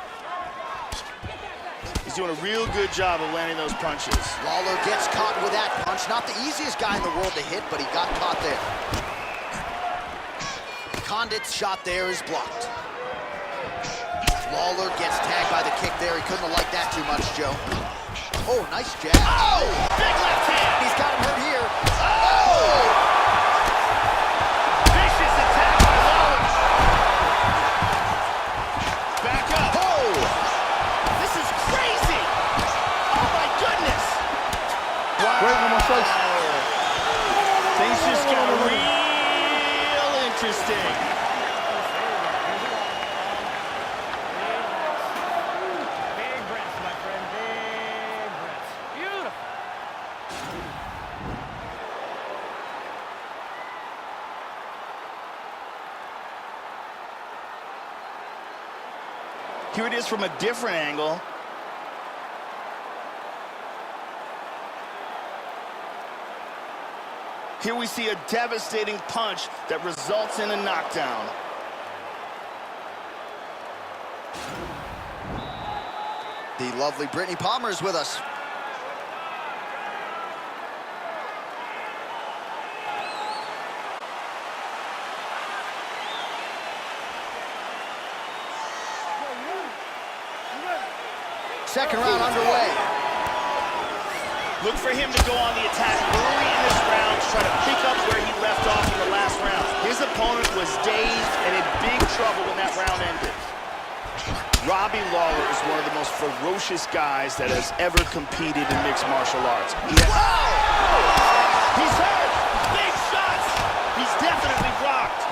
He's doing a real good job of landing those punches. Lawler gets caught with that punch. Not the easiest guy in the world to hit, but he got caught there. Condit's shot there is blocked. Lawler gets tagged by the kick there. He couldn't have liked that too much, Joe. Oh, nice jab. Oh, big left hand. He's got him hurt here. Oh! Vicious attack by Lawler. Back up. Oh! This is crazy. Oh, my goodness. Wow. Wait, no more strikes. Things just got real interesting. Big breaths, my friend. Big breaths. Beautiful. Here it is from a different angle. Here we see a devastating punch that results in a knockdown. The lovely Brittany Palmer is with us. Second round underway. Look for him to go on the attack early in this round, try to pick up where he left off in the last round. His opponent was dazed and in big trouble when that round ended. Robbie Lawler is one of the most ferocious guys that has ever competed in mixed martial arts. Wow! He's hurt! Big shots! He's definitely blocked.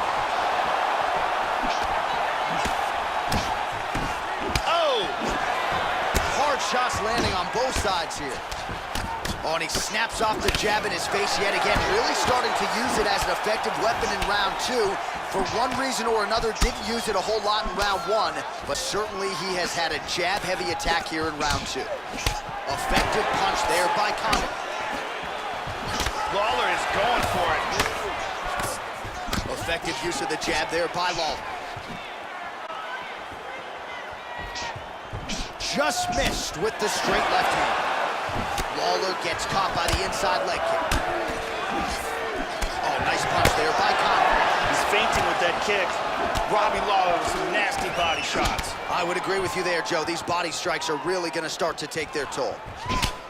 Oh! Hard shots landing on both sides here. Oh, and he snaps off the jab in his face yet again, really starting to use it as an effective weapon in round two. For one reason or another, didn't use it a whole lot in round one, but certainly he has had a jab-heavy attack here in round two. Effective punch there by Condit. Lawler is going for it. Effective use of the jab there by Lawler. Just missed with the straight left hand. Lawler gets caught by the inside leg kick. Oh, nice punch there by Condit. He's fainting with that kick. Robbie Lawler with some nasty body shots. I would agree with you there, Joe. These body strikes are really going to start to take their toll.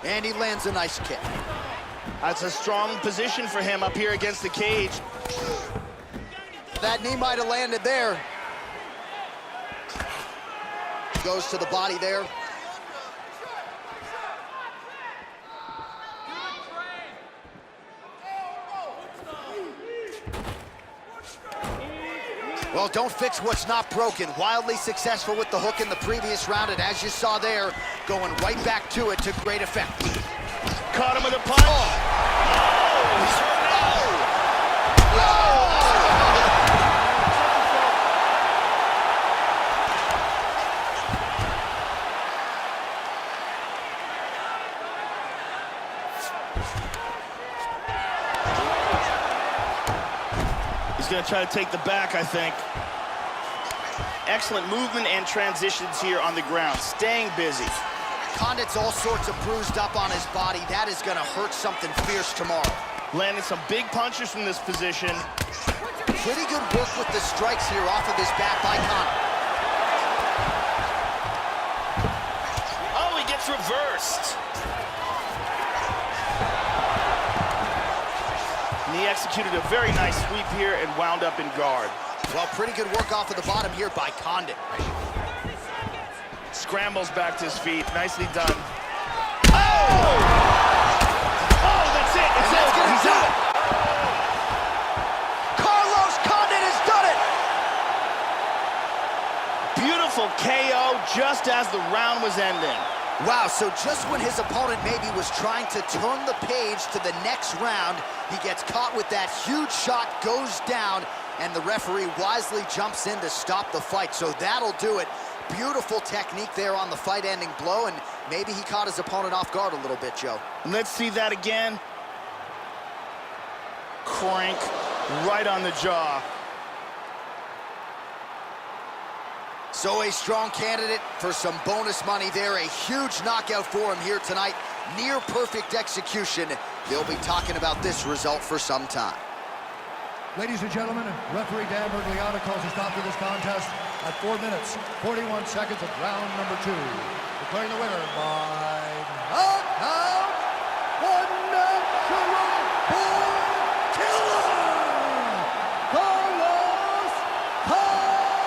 And he lands a nice kick. That's a strong position for him up here against the cage. That knee might have landed there. Goes to the body there. Well, don't fix what's not broken. Wildly successful with the hook in the previous round, and as you saw there, going right back to it to great effect. Caught him with a punch. He's going to try to take the back, I think. Excellent movement and transitions here on the ground, staying busy. Condit's all sorts of bruised up on his body. That is going to hurt something fierce tomorrow. Landing some big punches from this position. Pretty good work with the strikes here off of his back by Condit. Oh, he gets reversed. And he executed a very nice sweep here and wound up in guard. Well, pretty good work off of the bottom here by Condit. Scrambles back to his feet. Nicely done. Oh! Oh, that's it. It's over. He's out. Carlos Condit has done it! Beautiful KO just as the round was ending. Wow, so just when his opponent maybe was trying to turn the page to the next round, he gets caught with that huge shot, goes down, and the referee wisely jumps in to stop the fight. So that'll do it. Beautiful technique there on the fight-ending blow, and maybe he caught his opponent off guard a little bit, Joe. And let's see that again. Crank right on the jaw. So a strong candidate for some bonus money there. A huge knockout for him here tonight. Near perfect execution. They'll be talking about this result for some time. Ladies and gentlemen, referee Dan Bergliano calls a stop to this contest at 4 minutes, 41 seconds of round number 2. Declaring the winner by knockout, the natural born killer, Carlos Condit!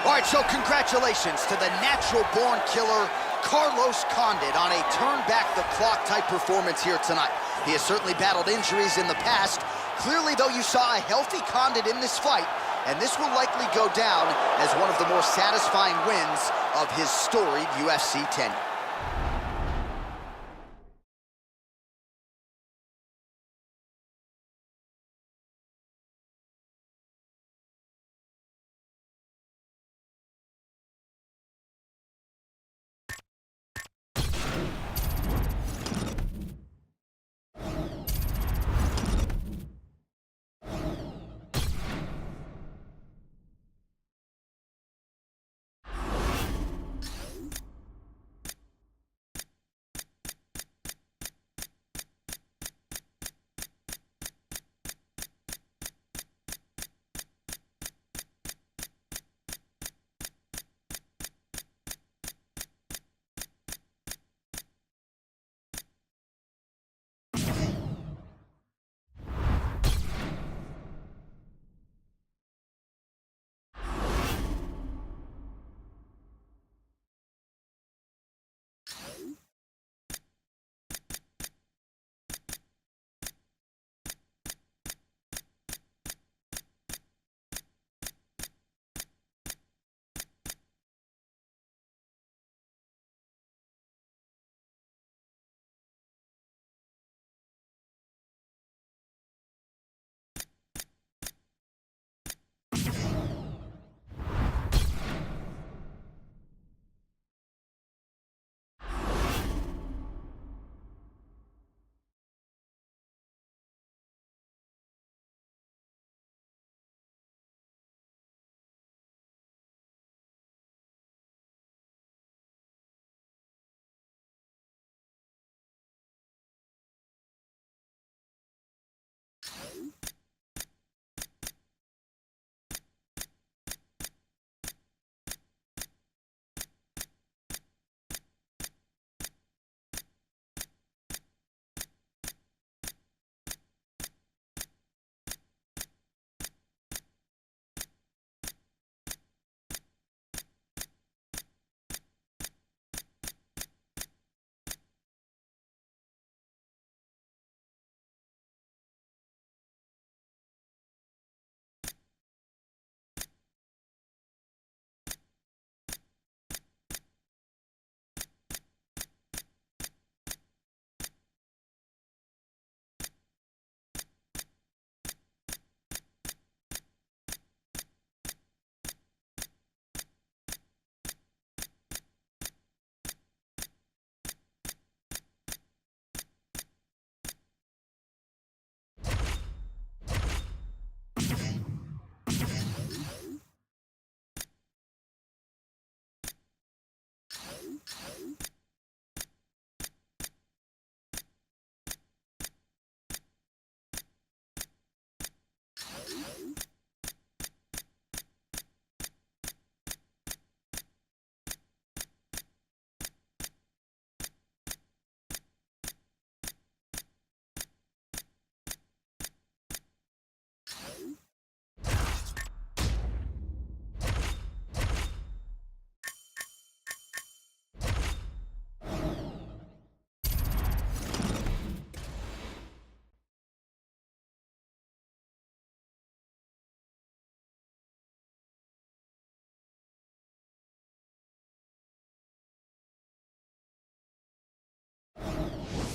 All right, so congratulations to the natural-born killer, Carlos Condit, on a turn-back-the-clock type performance here tonight. He has certainly battled injuries in the past. Clearly, though, you saw a healthy Condit in this fight, and this will likely go down as one of the more satisfying wins of his storied UFC tenure.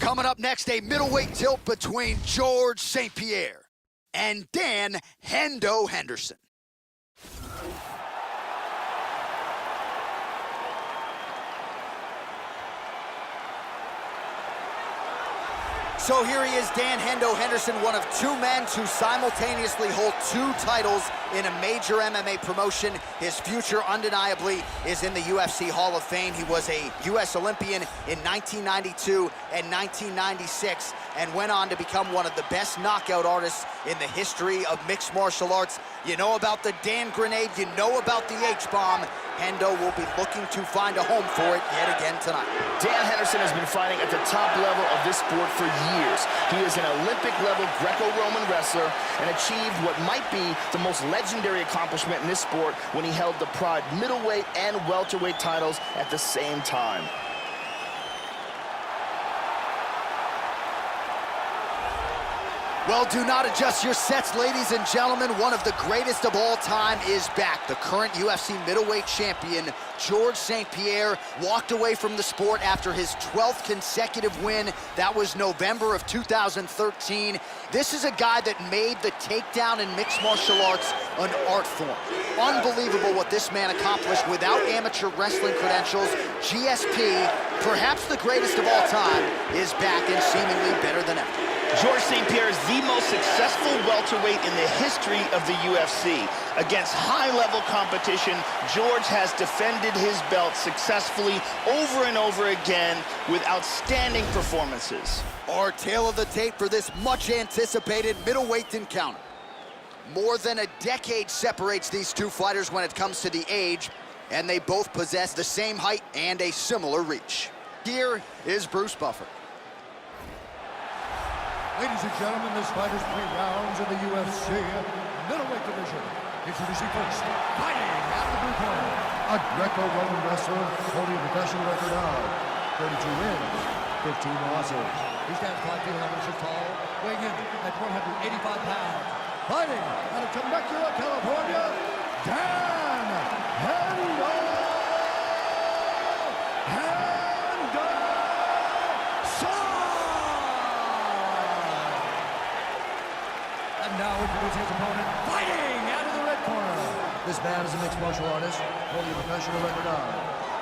Coming up next, a middleweight tilt between George St. Pierre and Dan Hendo Henderson. So here he is, Dan Hendo Henderson, one of two men to simultaneously hold two titles in a major MMA promotion. His future undeniably is in the UFC Hall of Fame. He was a U.S. Olympian in 1992 and 1996 and went on to become one of the best knockout artists in the history of mixed martial arts. You know about the Dan Grenade, you know about the H-bomb. Hendo will be looking to find a home for it yet again tonight. Dan Henderson has been fighting at the top level of this sport for years. He is an Olympic-level Greco-Roman wrestler and achieved what might be the most legendary accomplishment in this sport when he held the Pride middleweight and welterweight titles at the same time. Well, do not adjust your sets, ladies and gentlemen. One of the greatest of all time is back. The current UFC middleweight champion, Georges St-Pierre, walked away from the sport after his 12th consecutive win. That was November of 2013. This is a guy that made the takedown in mixed martial arts an art form. Unbelievable what this man accomplished without amateur wrestling credentials. GSP, perhaps the greatest of all time, is back and seemingly better than ever. Georges St-Pierre is the most successful welterweight in the history of the UFC. Against high-level competition, George has defended his belt successfully over and over again with outstanding performances. Our tale of the tape for this much-anticipated middleweight encounter. More than a decade separates these two fighters when it comes to the age, and they both possess the same height and a similar reach. Here is Bruce Buffer. Ladies and gentlemen, this fight is 3 rounds in the UFC middleweight division. Introducing first, fighting out of the blue corner, a Greco-Roman wrestler holding a professional record of 32 wins, 15 losses. He stands 5 feet 11 inches tall, weighing in at 185 pounds. Fighting out of Temecula, California, Dan Hendo! Now introducing his opponent, fighting out of the red corner. This man is a mixed martial artist, holding a professional record of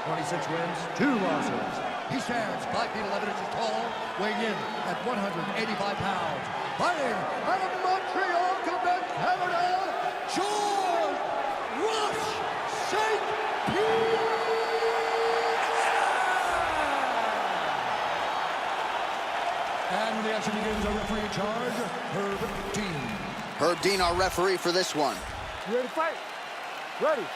26 wins, 2 losses. He stands 5 feet 11 inches tall, weighing in at 185 pounds. Fighting out of Montreal, Quebec, Canada, Georges Rush St-Pierre. And when the action begins, our referee in charge, Herb Dean. Herb Dean, our referee for this one. You ready to fight? Ready.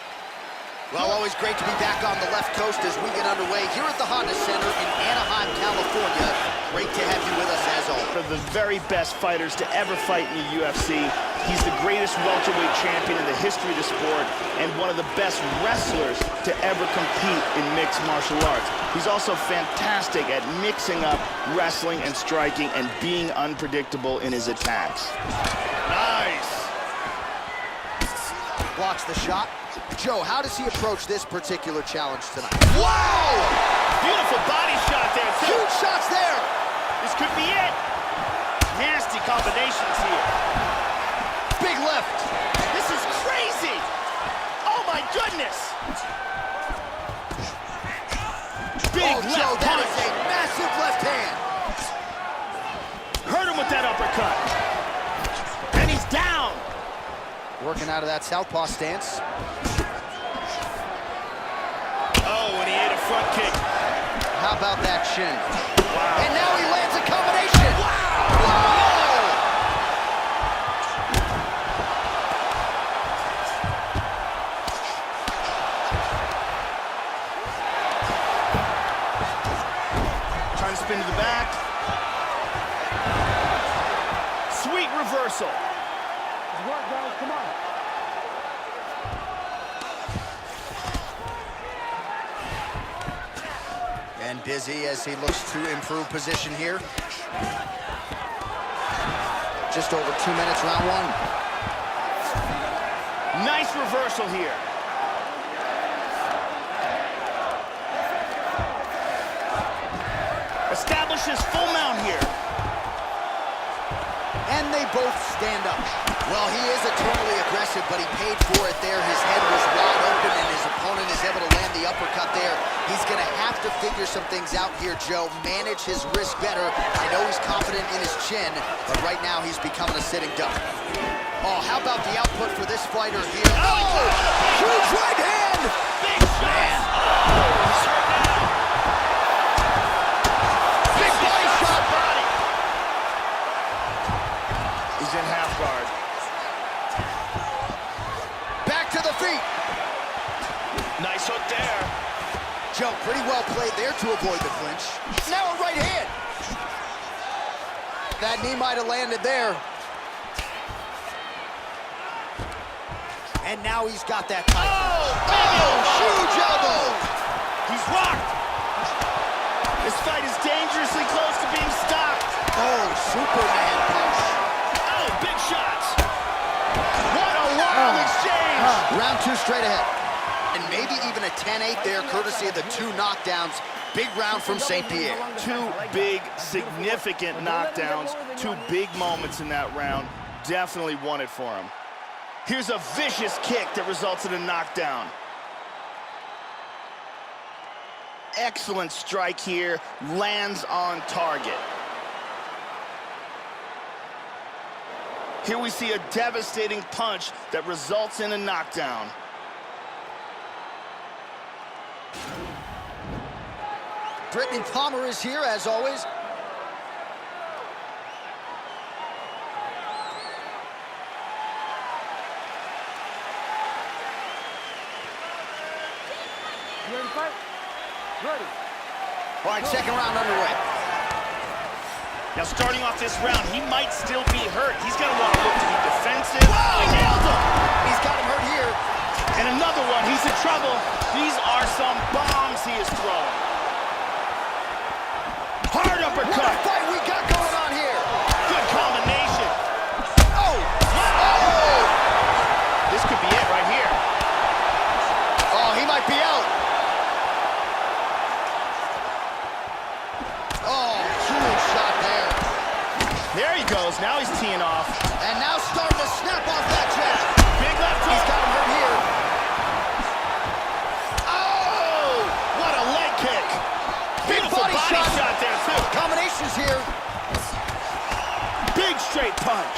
Well, always great to be back on the left coast as we get underway here at the Honda Center in Anaheim, California. Great to have you with us as always. One of the very best fighters to ever fight in the UFC. He's the greatest welterweight champion in the history of the sport and one of the best wrestlers to ever compete in mixed martial arts. He's also fantastic at mixing up wrestling and striking and being unpredictable in his attacks. Nice! Blocks the shot. Joe, how does he approach this particular challenge tonight? Wow! Beautiful body shot there, too. Huge shots there. This could be it. Nasty combinations here. Big left. This is crazy. Oh, my goodness. Big left Joe, that punch. is a massive left hand. Hurt him with that uppercut. And he's down. Working out of that southpaw stance. Oh, and he ate a front kick. How about that shin? Wow. And now he lands a combination. Wow! Trying to spin to the back. Sweet reversal. Good work, guys. Come on. And busy as he looks to improve position here. Just over 2 minutes, round 1. Nice reversal here. Establishes full mount here. And Can they both stand up? Well, he is eternally aggressive, but he paid for it there. His head was wide open, and his opponent is able to land the uppercut there. He's going to have to figure some things out here, Joe. Manage his wrist better. I know he's confident in his chin, but right now he's becoming a sitting duck. Oh, how about the output for this fighter here? Oh! Huge right hand! Big shot! Oh, big body shot! Body. He's in half guard. Back to the feet. Nice hook there. Joe, pretty well played there to avoid the clinch. Now a right hand. That knee might have landed there. And now he's got that tight. Huge elbow. He's rocked. This fight is dangerously close to being stopped. Oh, Superman punch. Oh, big shots. What a wild exchange. Round two straight ahead. And maybe even a 10-8 there, courtesy of the two knockdowns. Big round from St. Pierre. Two big, significant knockdowns. Two big moments in that round. Definitely won it for him. Here's a vicious kick that results in a knockdown. Excellent strike here, lands on target. Here we see a devastating punch that results in a knockdown. Brittany Palmer is here, as always. You ready to fight? Ready. All right, second round underway. Now starting off this round, he might still be hurt. He's gonna want to look to be defensive. Oh, he nailed him! He's got him hurt here. And another one, he's in trouble. These are some bombs he is throwing. Hard uppercut. What a fight we got going on here. Good combination. Oh! Oh! This could be it right here. Oh, he might be out. Oh, huge shot there. There he goes. Now he's teeing off. And now starting to snap off that jab. Big left hook. He's got him hurt here. Oh! What a leg kick. Beautiful body shot there, too. Combinations here. Big straight punch.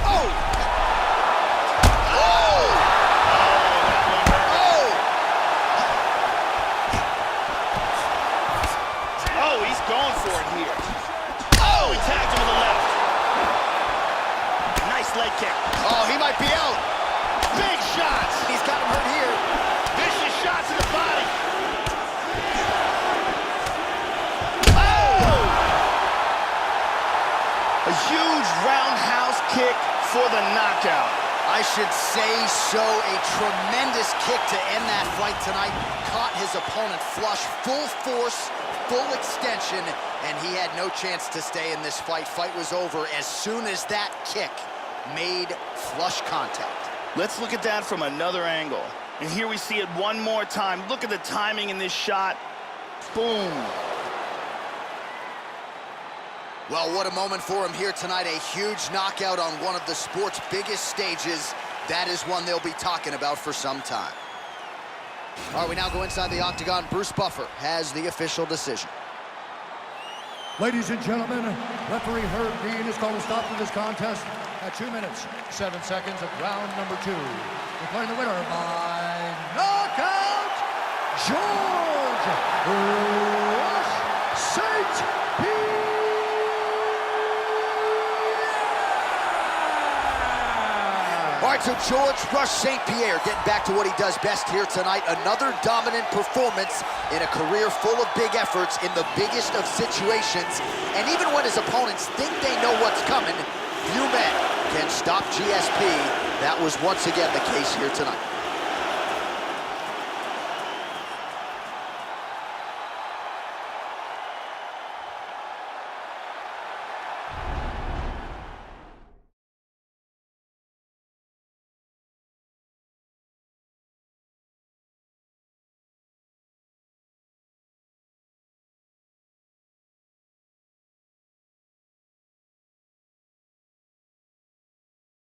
Oh! Oh! Oh! Oh, he's going for it here. Oh, he tagged him with the left. Nice leg kick. Oh, he might be out. Big shots. He's got him hurt here. Vicious shots in the body. A huge roundhouse kick for the knockout. I should say so. A tremendous kick to end that fight tonight. Caught his opponent flush, full force, full extension, and he had no chance to stay in this fight. Fight was over as soon as that kick made flush contact. Let's look at that from another angle. And here we see it one more time. Look at the timing in this shot. Boom. Well, what a moment for him here tonight. A huge knockout on one of the sport's biggest stages. That is one they'll be talking about for some time. All right, we now go inside the octagon. Bruce Buffer has the official decision. Ladies and gentlemen, referee Herb Dean has called a stop to this contest at 2 minutes, 7 seconds of round number 2. Declaring the winner by knockout, George Rush St. Pierre. All right, so George Rush St. Pierre getting back to what he does best here tonight. Another dominant performance in a career full of big efforts in the biggest of situations. And even when his opponents think they know what's coming, few men can stop GSP. That was once again the case here tonight.